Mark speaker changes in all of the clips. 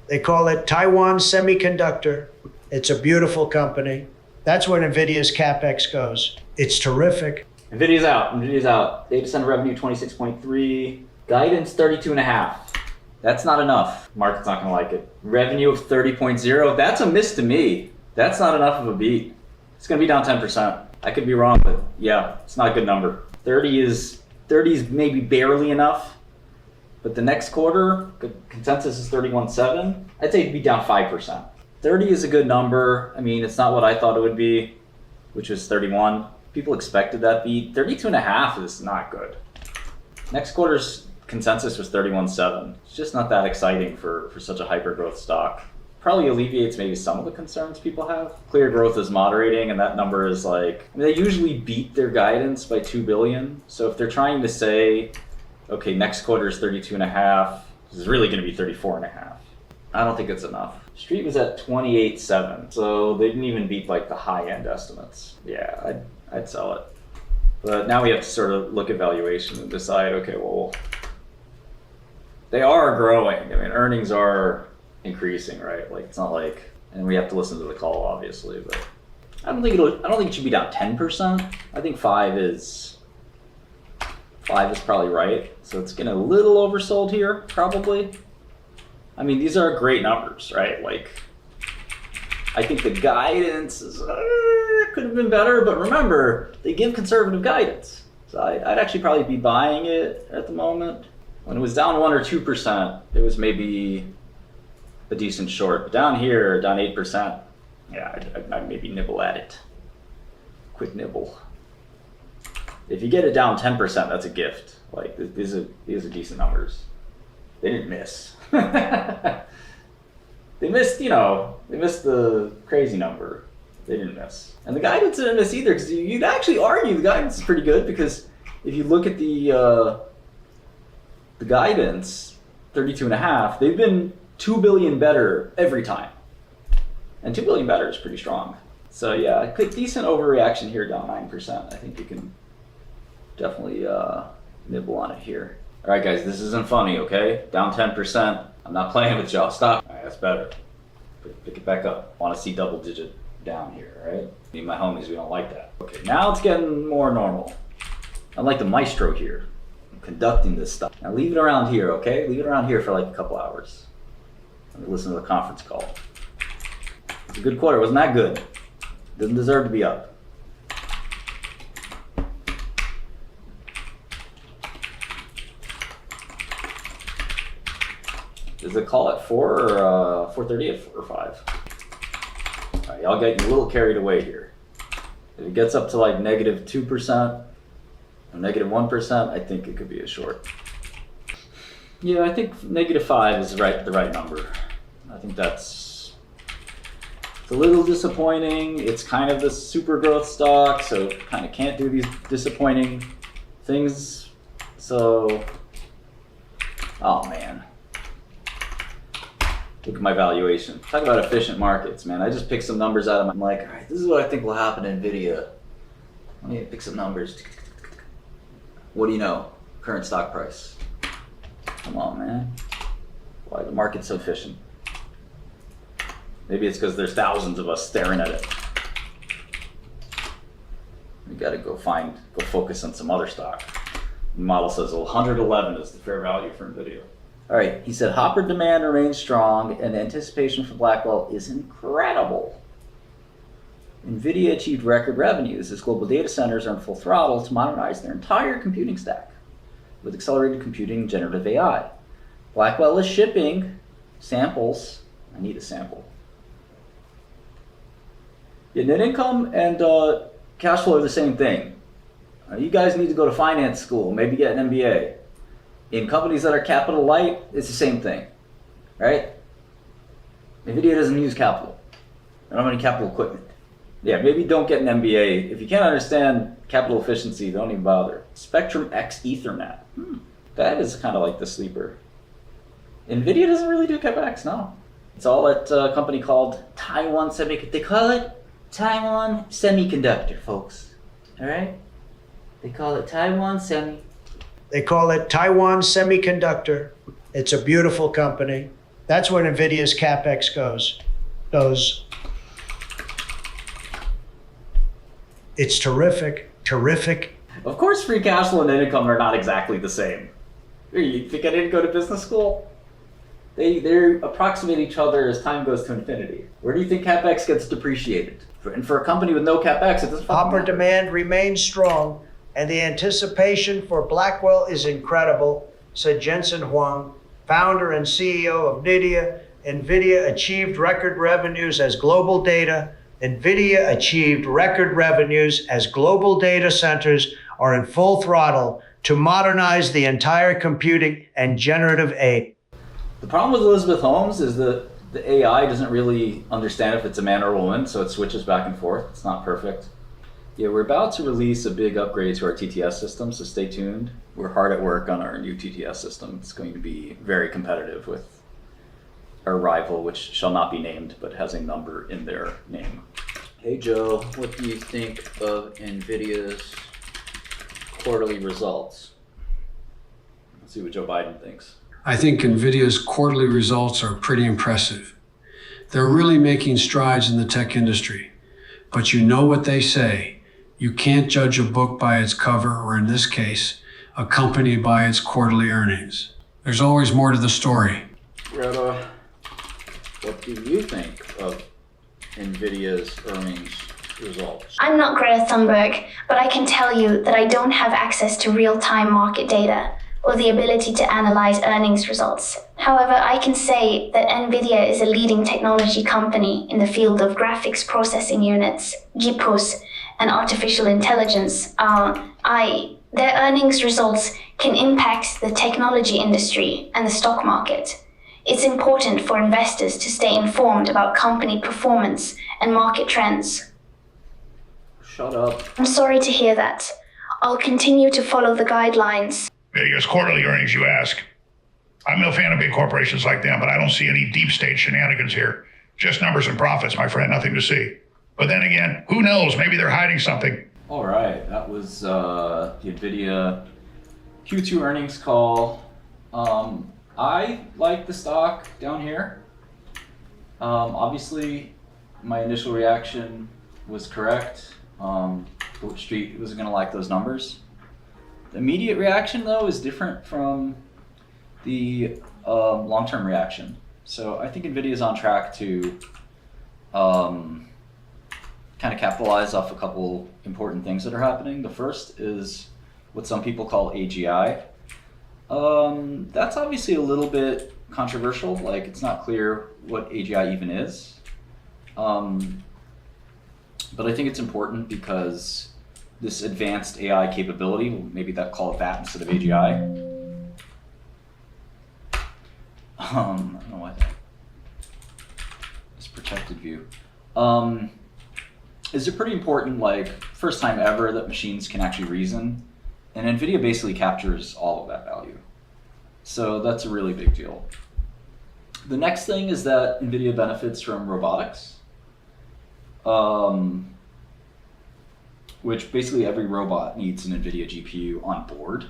Speaker 1: They call it Taiwan Semiconductor. It's a beautiful company. That's where NVIDIA's CapEx goes. It's terrific.
Speaker 2: NVIDIA's out. NVIDIA's out. Data center revenue 26.3. Guidance 32.5. That's not enough. Market's not gonna like it. Revenue of 30.0. That's a miss to me. That's not enough of a beat. It's gonna be down 10%. I could be wrong, but yeah, it's not a good number. 30 is maybe barely enough. But the next quarter, consensus is 31.7. I'd say it'd be down 5%. 30 is a good number. I mean, it's not what I thought it would be, which was 31. People expected that beat. 32.5 is not good. Next quarter's consensus was 31.7. It's just not that exciting for such a hyper growth stock. Probably alleviates maybe some of the concerns people have. Clear growth is moderating, and that number is like, I mean, they usually beat their guidance by 2 billion. So if they're trying to say, okay, next quarter is 32.5, this is really gonna be 34.5. I don't think it's enough. Street was at 28.7, so they didn't even beat like the high end estimates. Yeah, I'd sell it. But now we have to sort of look at valuation and decide, okay, well, they are growing. I mean, earnings are increasing, right? Like, it's not like, and we have to listen to the call, obviously, but I don't think it should be down 10%. I think 5 is probably right. So it's getting a little oversold here, probably. I mean, these are great numbers, right? Like, I think the guidance is, could have been better, but remember, they give conservative guidance. So I'd actually probably be buying it at the moment. When it was down 1 or 2%, it was maybe a decent short. But down here, down 8%, yeah, I'd maybe nibble at it. Quick nibble. If you get it down 10%, that's a gift. Like, these are decent numbers. They didn't miss. They missed the crazy number. They didn't miss. And the guidance didn't miss either, because you'd actually argue the guidance is pretty good, because if you look at the guidance, 32.5, they've been 2 billion better every time. And 2 billion better is pretty strong. So yeah, a decent overreaction here, down 9%. I think you can definitely nibble on it here. All right, guys, this isn't funny, okay? Down 10%. I'm not playing with y'all. Stop. All right, that's better. Pick it back up. Want to see double digit down here, right? Me and my homies, we don't like that. Okay, now it's getting more normal. Unlike the maestro here. I'm conducting this stuff. Now leave it around here, okay? Leave it around here for like a couple hours. Let me listen to the conference call. It's a good quarter. Wasn't that good? Didn't deserve to be up. Does it call at 4 or 4:30 or 5? All right, y'all getting a little carried away here. If it gets up to like -2% or -1%, I think it could be a short. Yeah, I think -5 is the right number. I think it's a little disappointing. It's kind of the super growth stock, so it kind of can't do these disappointing things. So, oh man. Look at my valuation. Talk about efficient markets, man. I just picked some numbers out of my, I'm like, all right, this is what I think will happen in NVIDIA. Let me pick some numbers. What do you know? Current stock price. Come on, man. Why the market's so efficient? Maybe it's because there's thousands of us staring at it. We gotta go focus on some other stock. The model says 111 is the fair value for NVIDIA. All right, he said Hopper demand remains strong and anticipation for Blackwell is incredible. NVIDIA achieved record revenues as global data centers are in full throttle to modernize their entire computing stack with accelerated computing and generative AI. Blackwell is shipping samples. I need a sample. Yeah, net income and cash flow are the same thing. You guys need to go to finance school, maybe get an MBA. In companies that are capital light, it's the same thing, right? NVIDIA doesn't use capital. They don't have any capital equipment. Yeah, maybe don't get an MBA. If you can't understand capital efficiency, don't even bother. Spectrum X Ethernet. That is kind of like the sleeper. NVIDIA doesn't really do CapEx, no. It's all at a company called Taiwan Semiconductor. They call it Taiwan Semiconductor, folks. All right? They call it Taiwan Semi.
Speaker 1: They call it Taiwan Semiconductor. It's a beautiful company. That's where NVIDIA's CapEx goes. It's terrific.
Speaker 2: Of course, free cash flow and net income are not exactly the same. You think I didn't go to business school? They approximate each other as time goes to infinity. Where do you think CapEx gets depreciated? And for a company with no CapEx, it doesn't
Speaker 1: Copper
Speaker 2: matter.
Speaker 1: demand remains strong, and the anticipation for Blackwell is incredible, said Jensen Huang, founder and CEO of NVIDIA. NVIDIA achieved record revenues as global data. NVIDIA achieved record revenues as global data centers are in full throttle to modernize the entire computing and generative AI.
Speaker 2: The problem with Elizabeth Holmes is that the AI doesn't really understand if it's a man or a woman, so it switches back and forth. It's not perfect. Yeah, we're about to release a big upgrade to our TTS system, so stay tuned. We're hard at work on our new TTS system. It's going to be very competitive with our rival, which shall not be named, but has a number in their name. Hey Joe, what do you think of NVIDIA's quarterly results? Let's see what Joe Biden thinks.
Speaker 3: I think NVIDIA's quarterly results are pretty impressive. They're really making strides in the tech industry. But you know what they say. You can't judge a book by its cover, or in this case, a company by its quarterly earnings. There's always more to the story.
Speaker 2: Greta, what do you think of NVIDIA's earnings results?
Speaker 4: I'm not Greta Thunberg, but I can tell you that I don't have access to real-time market data or the ability to analyze earnings results. However, I can say that NVIDIA is a leading technology company in the field of graphics processing units, GPUs, and artificial intelligence. Their earnings results can impact the technology industry and the stock market. It's important for investors to stay informed about company performance and market trends.
Speaker 2: Shut up.
Speaker 4: I'm sorry to hear that. I'll continue to follow the guidelines.
Speaker 5: NVIDIA's quarterly earnings, you ask. I'm no fan of big corporations like them, but I don't see any deep state shenanigans here. Just numbers and profits, my friend, nothing to see. But then again, who knows? Maybe they're hiding something.
Speaker 2: All right, that was the NVIDIA Q2 earnings call. I like the stock down here. Obviously, my initial reaction was correct. The Street wasn't going to like those numbers. The immediate reaction, though, is different from the long-term reaction. So I think NVIDIA is on track to kind of capitalize off a couple important things that are happening. The first is what some people call AGI. That's obviously a little bit controversial. Like, it's not clear what AGI even is. But I think it's important because this advanced AI capability, maybe they'll call it that instead of AGI. I don't know why that. This protected view. Is it pretty important, like, first time ever that machines can actually reason? And NVIDIA basically captures all of that value. So that's a really big deal. The next thing is that NVIDIA benefits from robotics. Which basically every robot needs an NVIDIA GPU on board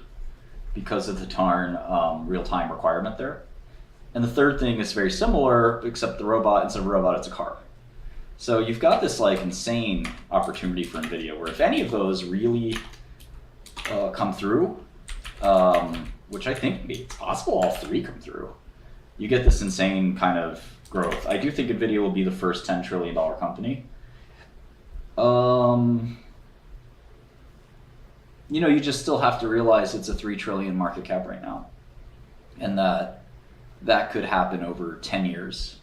Speaker 2: because of the darn real-time requirement there. And the third thing is very similar, except the robot, instead of a robot, it's a car. So you've got this like insane opportunity for NVIDIA where if any of those really come through, which I think it's possible all three come through, you get this insane kind of growth. I do think NVIDIA will be the first $10 trillion company. You know, you just still have to realize it's a $3 trillion market cap right now. And that could happen over 10 years,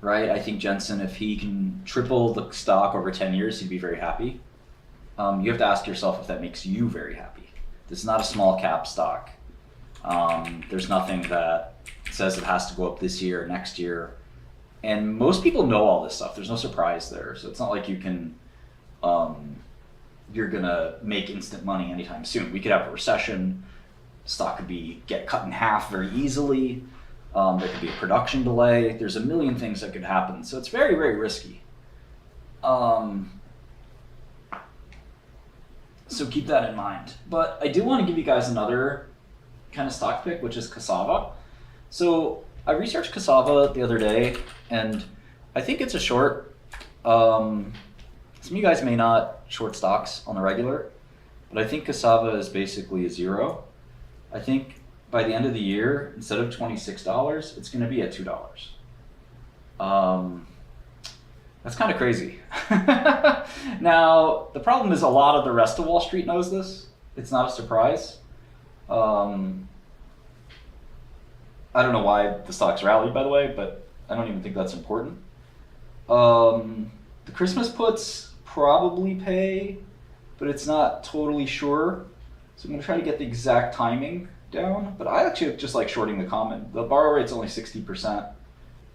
Speaker 2: right? I think Jensen, if he can triple the stock over 10 years, he'd be very happy. You have to ask yourself if that makes you very happy. This is not a small cap stock. There's nothing that says it has to go up this year or next year. And most people know all this stuff. There's no surprise there. So it's not like you can, you're gonna make instant money anytime soon. We could have a recession. Stock could get cut in half very easily. There could be a production delay. There's a million things that could happen. So it's very, very risky. So keep that in mind. But I do want to give you guys another kind of stock pick, which is Cassava. So I researched Cassava the other day, and I think it's a short. Some of you guys may not short stocks on the regular, but I think Cassava is basically a zero. I think by the end of the year, instead of $26, it's going to be at $2. That's kind of crazy. Now, the problem is a lot of the rest of Wall Street knows this. It's not a surprise. I don't know why the stocks rallied, by the way, but I don't even think that's important. The Christmas puts probably pay, but it's not totally sure. So I'm going to try to get the exact timing down, but I actually just like shorting the common. The borrow rate's only 60%,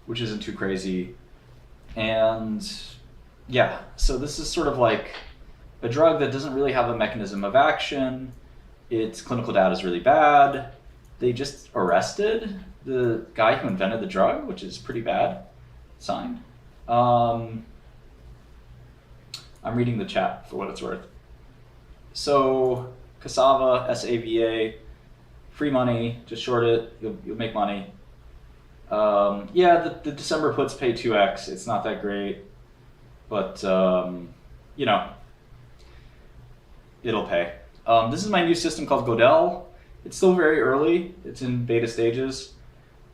Speaker 2: which isn't too crazy. And yeah, so this is sort of like a drug that doesn't really have a mechanism of action. Its clinical data is really bad. They just arrested the guy who invented the drug, which is a pretty bad sign. I'm reading the chat for what it's worth. So Cassava, SAVA, free money, just short it, you'll make money. Yeah, the December puts pay 2x. It's not that great, but you know, it'll pay. This is my new system called 𝗏𝗏𝗘𝗢. It's still very early. It's in beta stages,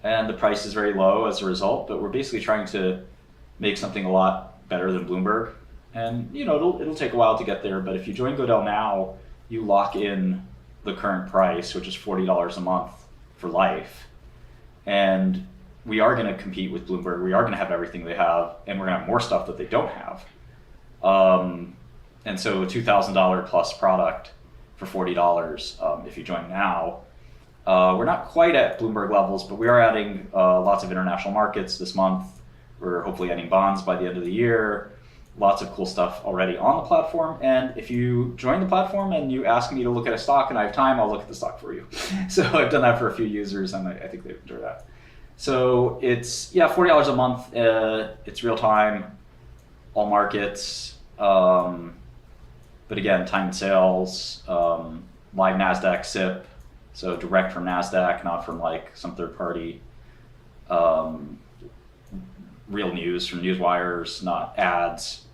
Speaker 2: and the price is very low as a result. But we're basically trying to make something a lot better than Bloomberg, and you know, it'll take a while to get there. But if you join 𝗏𝗏𝗘𝗢 now, you lock in the current price, which is $40 a month for life, and we are going to compete with Bloomberg. We are going to have everything they have, and we're going to have more stuff that they don't have. And so a $2,000 plus product for $40 if you join now. We're not quite at Bloomberg levels, but we are adding lots of international markets this month. We're hopefully adding bonds by the end of the year. Lots of cool stuff already on the platform. And if you join the platform and you ask me to look at a stock and I have time, I'll look at the stock for you. So I've done that for a few users, and I think they enjoy that. So it's, yeah, $40 a month. It's real time, all markets. But again, time and sales, live NASDAQ SIP, so direct from NASDAQ, not from like some third party. Real news from news wires, not ads.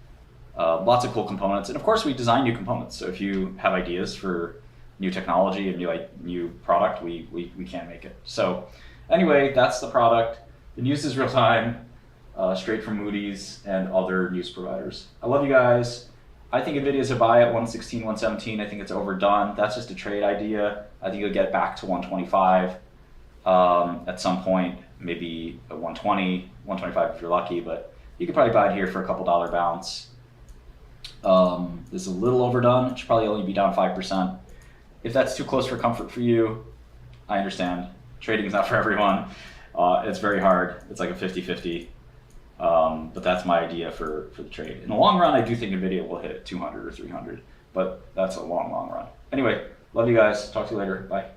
Speaker 2: Lots of cool components. And of course, we design new components. So if you have ideas for new technology and new product, we can make it. So anyway, that's the product. The news is real time, straight from Moody's and other news providers. I love you guys. I think Nvidia is a buy at 116, 117. I think it's overdone. That's just a trade idea. I think you'll get back to 125 at some point, maybe a 120, 125 if you're lucky, but you could probably buy it here for a couple dollar bounce. This is a little overdone. It should probably only be down 5%. If that's too close for comfort for you, I understand. Trading is not for everyone. It's very hard. It's like a 50-50. But that's my idea for the trade. In the long run, I do think Nvidia will hit 200 or 300, but that's a long, long run. Anyway, love you guys. Talk to you later. Bye.